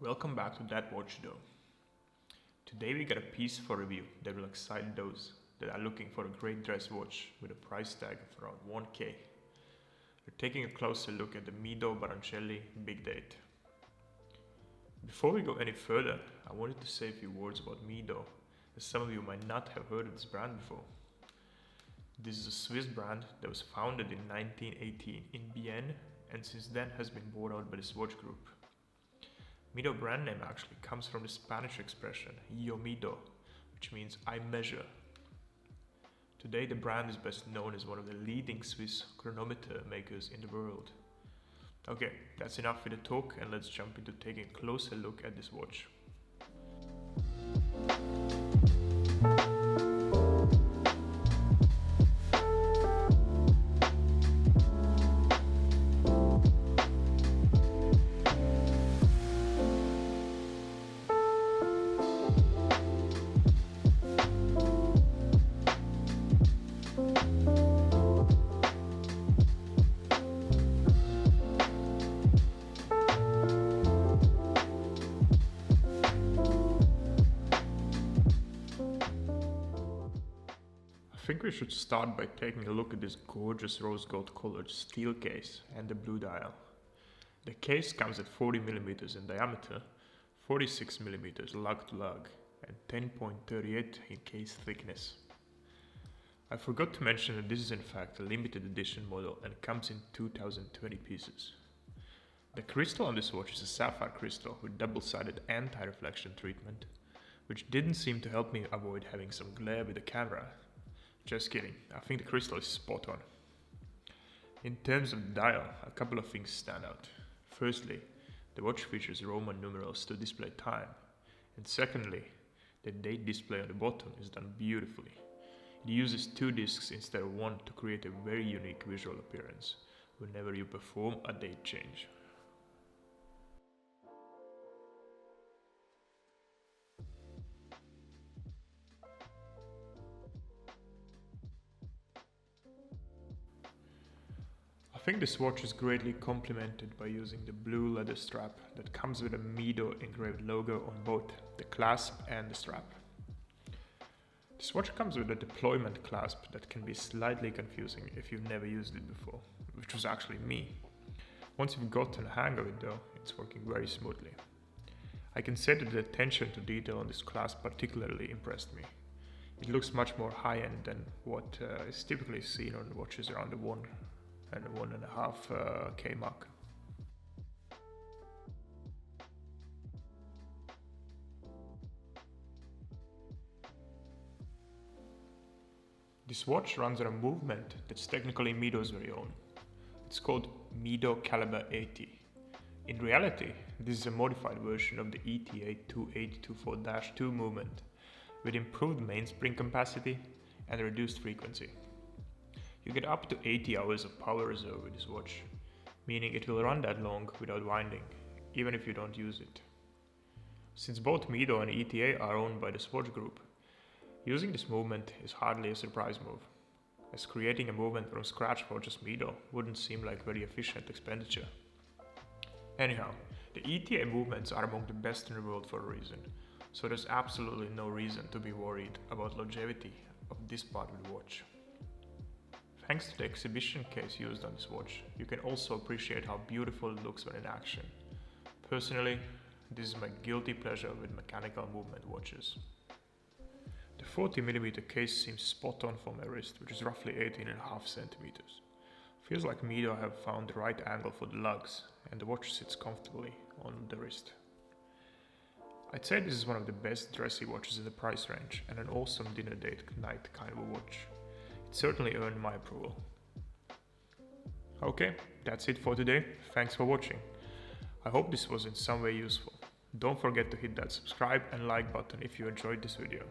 Welcome back to That Watch Though. Today we got a piece for review that will excite those that are looking for a great dress watch with a price tag of around 1K. We're taking a closer look at the Mido Baroncelli Big Date. Before we go any further, I wanted to say a few words about Mido, as some of you might not have heard of this brand before. This is a Swiss brand that was founded in 1918 in Bienne and since then has been bought out by the Swatch Group. Mido brand name actually comes from the Spanish expression yo mido, which means I measure. Today the brand is best known as one of the leading Swiss chronometer makers in the world. Okay, that's enough with the talk and let's jump into taking a closer look at this watch. I think we should start by taking a look at this gorgeous rose gold colored steel case and the blue dial. The case comes at 40mm in diameter, 46mm lug to lug, and 10.38 in case thickness. I forgot to mention that this is in fact a limited edition model and comes in 2020 pieces. The crystal on this watch is a sapphire crystal with double-sided anti-reflection treatment, which didn't seem to help me avoid having some glare with the camera. Just kidding, I think the crystal is spot on. In terms of the dial, a couple of things stand out. Firstly, the watch features Roman numerals to display time, and secondly, the date display on the bottom is done beautifully. It uses two discs instead of one to create a very unique visual appearance whenever you perform a date change. I think this watch is greatly complemented by using the blue leather strap that comes with a Mido engraved logo on both the clasp and the strap. This watch comes with a deployment clasp that can be slightly confusing if you've never used it before, which was actually me. Once you've gotten a hang of it though, it's working very smoothly. I can say that the attention to detail on this clasp particularly impressed me. It looks much more high-end than what is typically seen on watches around the 1.5K mark. This watch runs on a movement that's technically Mido's very own. It's called Mido Caliber 80. In reality, this is a modified version of the ETA 2824-2 movement with improved mainspring capacity and reduced frequency. You get up to 80 hours of power reserve with this watch, meaning it will run that long without winding, even if you don't use it. Since both Mido and ETA are owned by the Swatch Group, using this movement is hardly a surprise move, as creating a movement from scratch for just Mido wouldn't seem like very efficient expenditure. Anyhow, the ETA movements are among the best in the world for a reason, so there's absolutely no reason to be worried about longevity of this part of the watch. Thanks to the exhibition case used on this watch, you can also appreciate how beautiful it looks when in action. Personally, this is my guilty pleasure with mechanical movement watches. The 40mm case seems spot on for my wrist, which is roughly 18.5 centimeters. Feels like Mido have found the right angle for the lugs, and the watch sits comfortably on the wrist. I'd say this is one of the best dressy watches in the price range, and an awesome dinner date night kind of a watch. It certainly earned my approval. Okay, that's it for today. Thanks for watching. I hope this was in some way useful. Don't forget to hit that subscribe and like button if you enjoyed this video.